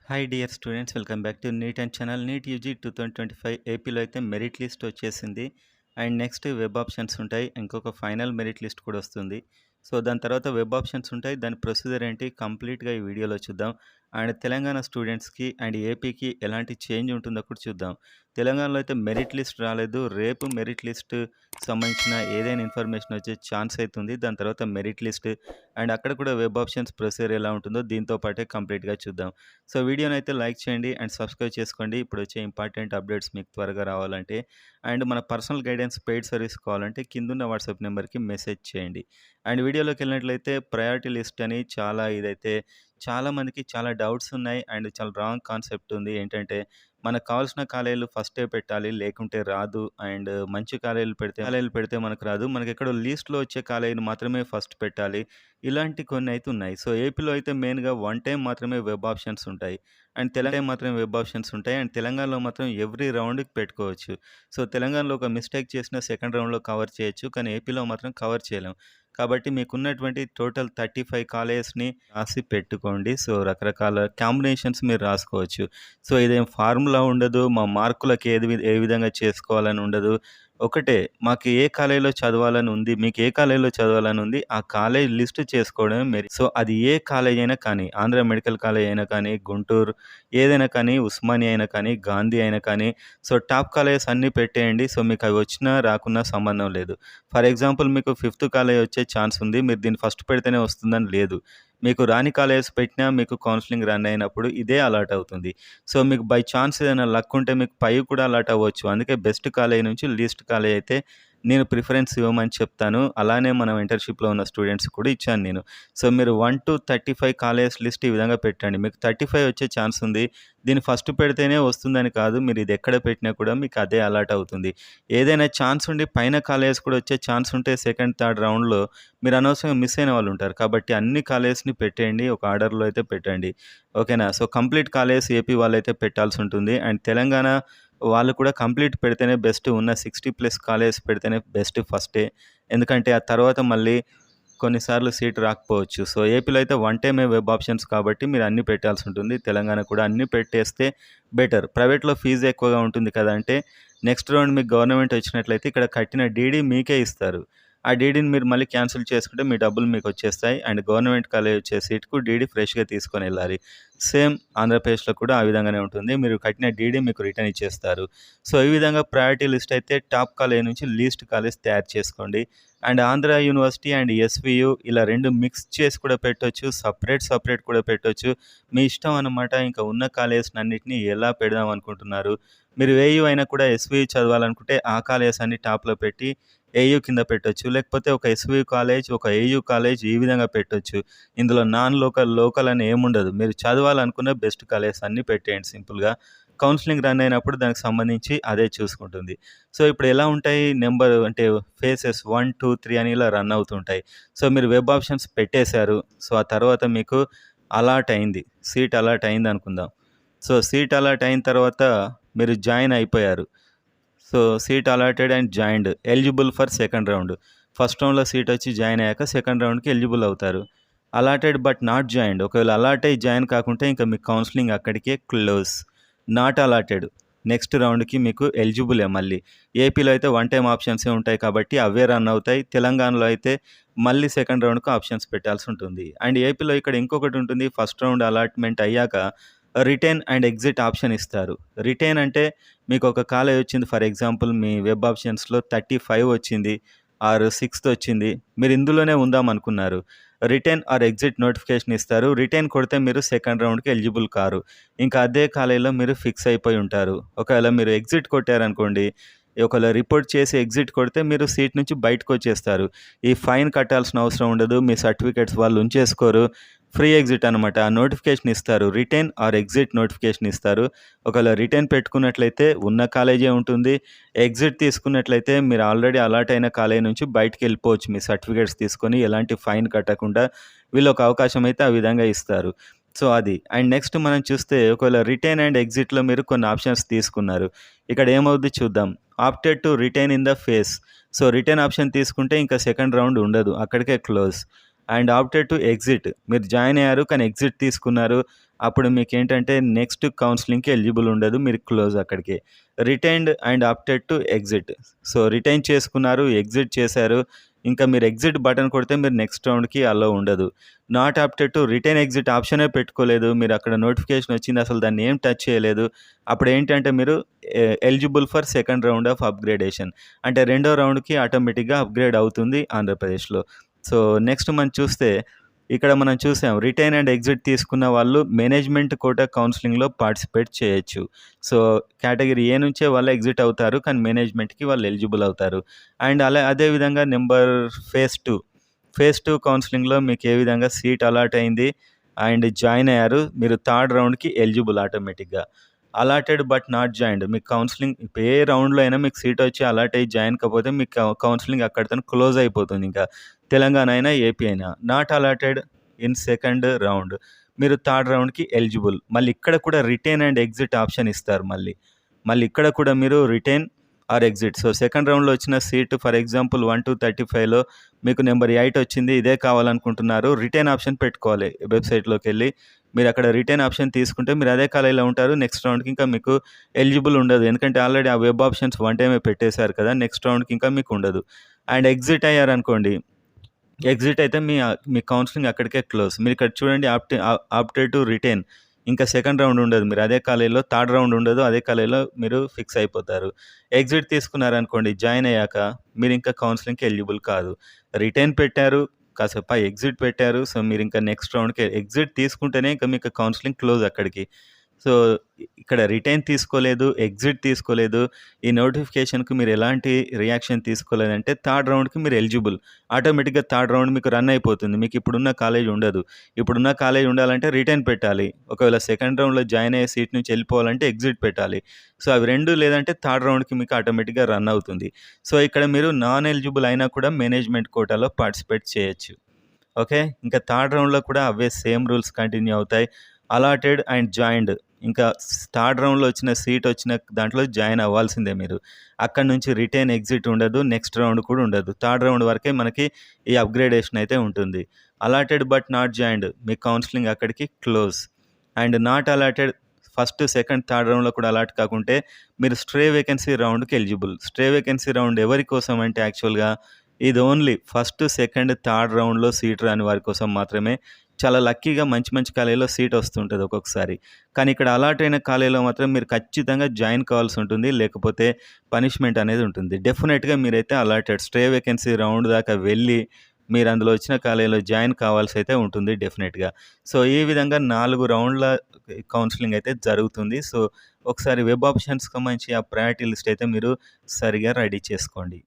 Hi dear students, welcome back to NEET and channel. NEET UG 2025 ఏపీలో అయితే merit list వచ్చేసింది. And next web options ఉంటాయి. ఇంకొక final merit list కూడా వస్తుంది. సో దాని తర్వాత వెబ్ ఆప్షన్స్ ఉంటాయి. దాని ప్రొసీజర్ ఏంటి కంప్లీట్గా ఈ వీడియోలో చూద్దాం. అండ్ తెలంగాణ స్టూడెంట్స్కి అండ్ ఏపీకి ఎలాంటి చేంజ్ ఉంటుందో కూడా చూద్దాం. తెలంగాణలో అయితే మెరిట్ లిస్ట్ రాలేదు. రేపు మెరిట్ లిస్ట్ సంబంధించిన ఏదైనా ఇన్ఫర్మేషన్ వచ్చే ఛాన్స్ అవుతుంది. దాని తర్వాత మెరిట్ లిస్ట్ అండ్ అక్కడ కూడా వెబ్ ఆప్షన్స్ ప్రొసీజర్ ఎలా ఉంటుందో దీంతో పాటే కంప్లీట్గా చూద్దాం. సో వీడియోని అయితే లైక్ చేయండి అండ్ సబ్స్క్రైబ్ చేసుకోండి. ఇప్పుడు వచ్చే ఇంపార్టెంట్ అప్డేట్స్ మీకు త్వరగా రావాలంటే. అండ్ మన పర్సనల్ గైడెన్స్ పెయిడ్ సర్వీస్ కావాలంటే కిందున్న వాట్సాప్ నెంబర్కి మెసేజ్ చేయండి. అండ్ వీడియోలోకి వెళ్ళినట్లయితే ప్రయారిటీ లిస్ట్ అని ఇదైతే చాలామందికి చాలా డౌట్స్ ఉన్నాయి అండ్ చాలా రాంగ్ కాన్సెప్ట్ ఉంది. ఏంటంటే మనకు కావాల్సిన కాలేజీలు ఫస్టే పెట్టాలి, లేకుంటే రాదు. అండ్ మంచి కాలేజీలు పెడితే మనకు రాదు. మనకి ఎక్కడో లీస్ట్లో వచ్చే కాలేజీని మాత్రమే ఫస్ట్ పెట్టాలి. ఇలాంటి కొన్ని అయితే ఉన్నాయి. సో ఏపీలో అయితే మెయిన్గా వన్ టైం మాత్రమే వెబ్ ఆప్షన్స్ ఉంటాయి. అండ్ తెలంగాణలో మాత్రం ఎవ్రీ రౌండ్కి పెట్టుకోవచ్చు. సో తెలంగాణలో ఒక మిస్టేక్ చేసిన సెకండ్ రౌండ్లో కవర్ చేయొచ్చు, కానీ ఏపీలో మాత్రం కవర్ చేయలేం. కాబట్టి మీకున్నటువంటి టోటల్ 35 కాలేజెస్ని రాసి పెట్టుకోండి. సో రకరకాల కాంబినేషన్స్ మీరు రాసుకోవచ్చు. సో ఇదేం ఫార్ములా ఉండదు. మా మార్కులకు ఏ విధంగా చేసుకోవాలని ఉండదు. ఒకటే, మాకు ఏ కాలేజీలో చదవాలని ఉంది, మీకు ఏ కాలేజీలో చదవాలని ఉంది, ఆ కాలేజ్ లిస్ట్ చేసుకోవడమే మెరిట్. సో అది ఏ కాలేజ్ అయినా కానీ, ఆంధ్ర మెడికల్ కాలేజ్ అయినా కానీ, గుంటూరు ఏదైనా కానీ, ఉస్మానియా అయినా కానీ, గాంధీ అయినా కానీ, సో టాప్ కాలేజెస్ అన్నీ పెట్టేయండి. సో మీకు అవి వచ్చినా రాకున్నా సంబంధం లేదు. ఫర్ ఎగ్జాంపుల్ మీకు ఫిఫ్త్ కాలేజ్ వచ్చే ఛాన్స్ ఉంది. మీరు దీన్ని ఫస్ట్ పెడితేనే వస్తుందని లేదు. మీకు రాని కాలేజెస్ పెట్టినా మీకు కౌన్సిలింగ్ రన్ అయినప్పుడు ఇదే అలాట్ అవుతుంది. సో మీకు బై ఛాన్స్ ఏదైనా లక్ ఉంటే మీకు పై కూడా అలాట్ అవ్వచ్చు. అందుకే బెస్ట్ కాలేజ్ నుంచి లీస్ట్ కాలేజ్ అయితే నేను ప్రిఫరెన్స్ ఇవ్వమని చెప్తాను. అలానే మన మెంటర్‌షిప్‌లో ఉన్న స్టూడెంట్స్‌కి కూడా ఇచ్చాను నేను. సో మీరు 1-35 కాలేజెస్ లిస్ట్ ఈ విధంగా పెట్టండి. మీకు 35 వచ్చే ఛాన్స్ ఉంది. దీన్ని ఫస్ట్ పెడితేనే వస్తుందని కాదు. మీరు ఇది ఎక్కడ పెట్టినా కూడా మీకు అదే అలాట్ అవుతుంది. ఏదైనా ఛాన్స్ ఉండి పైన కాలేజెస్ కూడా వచ్చే ఛాన్స్ ఉంటే సెకండ్, థర్డ్ రౌండ్‌లో మీరు అనవసరంగా మిస్ అయిన వాళ్ళు ఉంటారు. కాబట్టి అన్ని కాలేజెస్‌ని పెట్టేయండి. ఒక ఆర్డర్‌లో అయితే పెట్టండి. ఓకేనా? సో కంప్లీట్ కాలేజెస్ ఏపీ వాళ్ళైతే పెట్టాల్సి ఉంటుంది. అండ్ తెలంగాణ వాళ్ళు కూడా కంప్లీట్ పెడితేనే బెస్ట్. ఉన్న 60+ కాలేజెస్ పెడితేనే బెస్ట్ ఫస్టే. ఎందుకంటే ఆ తర్వాత మళ్ళీ కొన్నిసార్లు సీట్ రాకపోవచ్చు. సో ఏపీలో అయితే వన్ టైమే వెబ్ ఆప్షన్స్ కాబట్టి మీరు అన్నీ పెట్టాల్సి ఉంటుంది. తెలంగాణ కూడా అన్నీ పెట్టేస్తే బెటర్. ప్రైవేట్‌లో ఫీజు ఎక్కువగా ఉంటుంది కదా! అంటే నెక్స్ట్ రౌండ్ మీకు గవర్నమెంట్ వచ్చినట్లయితే ఇక్కడ కట్టిన డీడీ మీకే ఇస్తారు. ఆ డీడీని మీరు మళ్ళీ క్యాన్సిల్ చేసుకుంటే మీ డబ్బులు మీకొచ్చేస్తాయి. అండ్ గవర్నమెంట్ కాలేజ్ వచ్చే సీట్‌కు డీడీ ఫ్రెష్‌గా తీసుకొనెళ్ళాలి. సేమ్ ఆంధ్రప్రదేశ్‌లో కూడా ఆ విధంగానే ఉంటుంది. మీరు కట్టిన డీడీ మీకు రిటర్న్ ఇచ్చేస్తారు. సో ఈ విధంగా ప్రయారిటీ లిస్ట్ అయితే టాప్ కాలేజ్ నుంచి లీస్ట్ కాలేజ్ తయారు చేసుకోండి. And Andhra university and SVU ఇలా 2 మిక్స్ చేసి కూడా పెట్టొచ్చు. సెపరేట్ కూడా పెట్టొచ్చు. మీ ఇష్టం అన్నమాట. ఇంకా ఉన్న కాలేజెస్‌నన్నిటిని ఎలా పెడదాం అనుకుంటున్నారు. మీరు ఏయూ అయినా కూడా ఎస్‌వియు చదవాలనుకుంటే ఆ కాలేజెస్ అన్ని టాప్‌లో పెట్టి ఏయూ కింద పెట్టొచ్చు. లేకపోతే ఒక ఎస్‌వియు కాలేజ్, ఒక ఏయూ కాలేజ్ ఈ విధంగా పెట్టొచ్చు. ఇందులో నాన్ లోకల్, లోకల్ అని ఏముండదు. మీరు చదవాలనుకున్న బెస్ట్ కాలేజెస్ అన్నీ పెట్టేయండి సింపుల్‌గా. కౌన్సిలింగ్ రన్ అయినప్పుడు దానికి సంబంధించి అదే చూసుకుంటుంది. సో ఇప్పుడు ఎలా ఉంటాయి నెంబర్ అంటే ఫేసెస్ 1, 2, 3 అని ఇలా రన్ అవుతుంటాయి. సో మీరు వెబ్ ఆప్షన్స్ పెట్టేశారు. సో ఆ తర్వాత మీకు అలాట్ అయింది. సీట్ అలాట్ అయిందనుకుందాం. సో సీట్ అలాట్ అయిన తర్వాత మీరు జాయిన్ అయిపోయారు. So seat allotted and joined. Eligible for second round. First రౌండ్‌లో సీట్ వచ్చి జాయిన్ అయ్యాక సెకండ్ రౌండ్‌కి ఎలిజిబుల్ అవుతారు. Allotted but not joined. ఒకవేళ అలాట్ అయ్యి జాయిన్ కాకుంటే ఇంకా మీ కౌన్సిలింగ్ అక్కడికే క్లోజ్. Not allotted. నెక్స్ట్ రౌండ్‌కి మీకు ఎలిజిబులే మళ్ళీ. ఏపీలో అయితే వన్ టైమ్ ఆప్షన్సే ఉంటాయి కాబట్టి అవే రన్ అవుతాయి. తెలంగాణలో అయితే మళ్ళీ సెకండ్ రౌండ్‌కు ఆప్షన్స్ పెట్టాల్సి ఉంటుంది. అండ్ ఏపీలో ఇక్కడ ఇంకొకటి ఉంటుంది. ఫస్ట్ రౌండ్ అలాట్‌మెంట్ అయ్యాక రిటైన్ అండ్ ఎగ్జిట్ ఆప్షన్ ఇస్తారు. రిటైన్ అంటే మీకు ఒక కాలేజ్ వచ్చింది. ఫర్ ఎగ్జాంపుల్ మీ వెబ్ ఆప్షన్స్‌లో 35 వచ్చింది ఆర్ 6థ్ వచ్చింది. మీరు ఇందులోనే ఉందాం అనుకున్నారు. రిటైన్ ఆర్ ఎగ్జిట్ నోటిఫికేషన్ ఇస్తారు. రిటైన్ కొడితే మీరు సెకండ్ రౌండ్‌కి ఎలిజిబుల్ కారు. ఇంకా అదే కాలేజ్‌లో మీరు ఫిక్స్ అయిపోయి ఉంటారు. ఒకవేళ మీరు ఎగ్జిట్ కొట్టారనుకోండి, ఒకవేళ రిపోర్ట్ చేసి ఎగ్జిట్ కొడితే మీరు సీట్ నుంచి బయటకొచ్చేస్తారు. ఈ ఫైన్ కట్టాల్సిన అవసరం ఉండదు. మీ సర్టిఫికేట్స్ వాళ్ళు ఉంచేసుకోరు. ఫ్రీ ఎగ్జిట్ అనమాట. ఆ నోటిఫికేషన్ ఇస్తారు. రిటైన్ ఆర్ ఎగ్జిట్ నోటిఫికేషన్ ఇస్తారు. ఒకవేళ రిటైన్ పెట్టుకున్నట్లయితే ఉన్న కాలేజే ఉంటుంది. ఎగ్జిట్ తీసుకున్నట్లయితే మీరు ఆల్రెడీ అలాట్ అయిన కాలేజ్ నుంచి బయటికెళ్ళిపోవచ్చు. మీ సర్టిఫికేట్స్ తీసుకొని ఎలాంటి ఫైన్ కట్టకుండా వీళ్ళొక అవకాశం అయితే ఆ విధంగా ఇస్తారు. సో అది. అండ్ నెక్స్ట్ మనం చూస్తే ఒకవేళ రిటైన్ అండ్ ఎగ్జిట్‌లో మీరు కొన్ని ఆప్షన్స్ తీసుకున్నారు. ఇక్కడ ఏమవుద్ది చూద్దాం. Opted to retain in the face. So retain option తీసుకుంటే ఇంకా సెకండ్ రౌండ్ ఉండదు. అక్కడికే close. And opted to exit. మీరు జాయిన్ అయ్యారు కానీ ఎగ్జిట్ తీసుకున్నారు. అప్పుడు మీకేంటంటే నెక్స్ట్ కౌన్సెలింగ్‌కి ఎలిజిబుల్ ఉండదు. మీరు క్లోజ్ అక్కడికే. Retained and opted to exit. So, retain చేసుకున్నారు, ఎగ్జిట్ చేశారు. ఇంకా మీరు ఎగ్జిట్ బటన్ కొడితే మీరు నెక్స్ట్ రౌండ్‌కి అలో ఉండదు. Not opted to retain exit ఆప్షనే పెట్టుకోలేదు. మీరు అక్కడ నోటిఫికేషన్ వచ్చింది. అసలు దాన్ని ఏం టచ్ చేయలేదు. అప్పుడేంటంటే మీరు eligible for second round of upgradation. అంటే రెండో రౌండ్‌కి ఆటోమేటిక్‌గా అప్‌గ్రేడ్ అవుతుంది ఆంధ్రప్రదేశ్‌లో. సో, నెక్స్ట్ మనం చూస్తే ఇక్కడ మనం చూసాం రిటైన్ అండ్ ఎగ్జిట్ తీసుకున్న వాళ్ళు మేనేజ్మెంట్ కోటా కౌన్సెలింగ్‌లో పార్టిసిపేట్ చేయొచ్చు. సో, కేటగిరీ ఏ నుంచే వాళ్ళు ఎగ్జిట్ అవుతారు. కానీ మేనేజ్మెంట్‌కి వాళ్ళు ఎలిజిబుల్ అవుతారు. అండ్ అదే విధంగా ఫేజ్ 2. ఫేజ్ 2 కౌన్సెలింగ్‌లో మీకు ఏ విధంగా సీట్ అలాట్ అయింది అండ్ జాయిన్ అయ్యారు. మీరు థర్డ్ రౌండ్‌కి ఎలిజిబుల్ ఆటోమేటిక్‌గా. Allotted but not joined. మీకు కౌన్సెలింగ్ ఏ రౌండ్‌లో అయినా మీకు సీట్ వచ్చి అలాట్ అయ్యి జాయిన్ కాకపోతే మీకు కౌన్సెలింగ్ అక్కడితోని క్లోజ్ అయిపోతుంది ఇంకా. తెలంగాణ అయినా, ఏపీ అయినా. Not allotted in second round. మీరు థర్డ్ రౌండ్‌కి ఎలిజిబుల్. మళ్ళీ ఇక్కడ కూడా రిటైన్ అండ్ ఎగ్జిట్ ఆప్షన్ ఇస్తారు మళ్ళీ. మళ్ళీ ఇక్కడ కూడా మీరు retain or exit. So, second రౌండ్‌లో వచ్చిన సీట్ ఫర్ ఎగ్జాంపుల్ 1-35లో మీకు నెంబర్ 8 వచ్చింది. ఇదే కావాలనుకుంటున్నారు. రిటైన్ ఆప్షన్ పెట్టుకోవాలి. వెబ్‌సైట్‌లోకెళ్ళి మీరు అక్కడ రిటైన్ ఆప్షన్ తీసుకుంటే మీరు అదే కాలేజీలో ఉంటారు. నెక్స్ట్ రౌండ్‌కి ఇంకా మీకు ఎలిజిబుల్ ఉండదు. ఎందుకంటే ఆల్రెడీ ఆ వెబ్ ఆప్షన్స్ వన్ టైమే పెట్టేశారు కదా! నెక్స్ట్ రౌండ్‌కి ఇంకా మీకు ఉండదు. And exit అయ్యారనుకోండి. ఎగ్జిట్ అయితే మీ కౌన్సెలింగ్ అక్కడికే క్లోజ్. మీరిక్కడ చూడండి ఆప్టెడ్ టు రిటైన్. ఇంకా సెకండ్ రౌండ్ ఉండదు. మీరు అదే కాలేజీలో థర్డ్ రౌండ్ ఉండదు. అదే కాలేజీలో మీరు ఫిక్స్ అయిపోతారు. ఎగ్జిట్ తీసుకున్నారనుకోండి జాయిన్ అయ్యాక మీరింకా కౌన్సెలింగ్‌కి ఎలిజిబుల్ కాదు. రిటైన్ పెట్టారు, కాసేపు ఎగ్జిట్ పెట్టారు. సో, మీరింకా నెక్స్ట్ రౌండ్‌కి ఎగ్జిట్ తీసుకుంటేనే ఇంక మీకు కౌన్సెలింగ్ క్లోజ్ అక్కడికి. సో, ఇక్కడ రిటైన్ తీసుకోలేదు, ఎగ్జిట్ తీసుకోలేదు. ఈ నోటిఫికేషన్‌కి మీరు ఎలాంటి రియాక్షన్ తీసుకోలేదంటే థర్డ్ రౌండ్‌కి మీరు ఎలిజిబుల్. ఆటోమేటిక్‌గా థర్డ్ రౌండ్ మీకు రన్ అయిపోతుంది. మీకు ఇప్పుడున్న కాలేజ్ ఉండదు. ఇప్పుడున్న కాలేజ్ ఉండాలంటే రిటైన్ పెట్టాలి. ఒకవేళ సెకండ్ రౌండ్‌లో జాయిన్ అయ్యే సీట్ నుంచి వెళ్ళిపోవాలంటే ఎగ్జిట్ పెట్టాలి. సో, అవి 2 లేదంటే థర్డ్ రౌండ్‌కి మీకు ఆటోమేటిక్‌గా రన్ అవుతుంది. సో, ఇక్కడ మీరు నాన్ ఎలిజిబుల్ అయినా కూడా మేనేజ్మెంట్ కోటాలో పార్టిసిపేట్ చేయొచ్చు. ఓకే. ఇంకా థర్డ్ రౌండ్‌లో కూడా అవే సేమ్ రూల్స్ కంటిన్యూ అవుతాయి. Allotted and joined. ఇంకా థర్డ్ రౌండ్‌లో వచ్చిన సీట్ వచ్చిన దాంట్లో జాయిన్ అవ్వాల్సిందే మీరు. అక్కడి నుంచి రిటైన్, ఎగ్జిట్ ఉండదు. నెక్స్ట్ రౌండ్ కూడా ఉండదు. థర్డ్ రౌండ్ వరకే మనకి ఈ అప్‌గ్రేడేషన్ అయితే ఉంటుంది. Allotted but not joined. మీ కౌన్సెలింగ్ అక్కడికి close. And not allotted first, second, third రౌండ్‌లో కూడా అలాట్ కాకుంటే మీరు స్ట్రే వేకెన్సీ రౌండ్‌కి ఎలిజిబుల్. స్ట్రే వేకెన్సీ రౌండ్ ఎవరి కోసం అంటే యాక్చువల్‌గా ఇది ఓన్లీ ఫస్ట్, సెకండ్, థర్డ్ రౌండ్‌లో సీట్ రాని వారి కోసం మాత్రమే. చాలా లక్కీగా మంచి మంచి కాలేజీలో సీట్ వస్తుంటది ఒక్కొక్కసారి. కానీ ఇక్కడ అలాట్ అయిన కాలేజీలో మాత్రం మీరు ఖచ్చితంగా జాయిన్ కావాల్సి ఉంటుంది. లేకపోతే పనిష్మెంట్ అనేది ఉంటుంది. డెఫినెట్‌గా మీరైతే అలాటెడ్ స్ట్రే వేకెన్సీ రౌండ్ దాకా వెళ్ళి మీరు అందులో వచ్చిన కాలేజీలో జాయిన్ కావాల్సయితే ఉంటుంది డెఫినెట్‌గా. సో, ఈ విధంగా 4 రౌండ్ల కౌన్సెలింగ్ అయితే జరుగుతుంది. సో, ఒకసారి వెబ్ ఆప్షన్స్‌కి సంబంధించి ఆ ప్రయారిటీ లిస్ట్ అయితే మీరు సరిగ్గా రెడీ చేసుకోండి.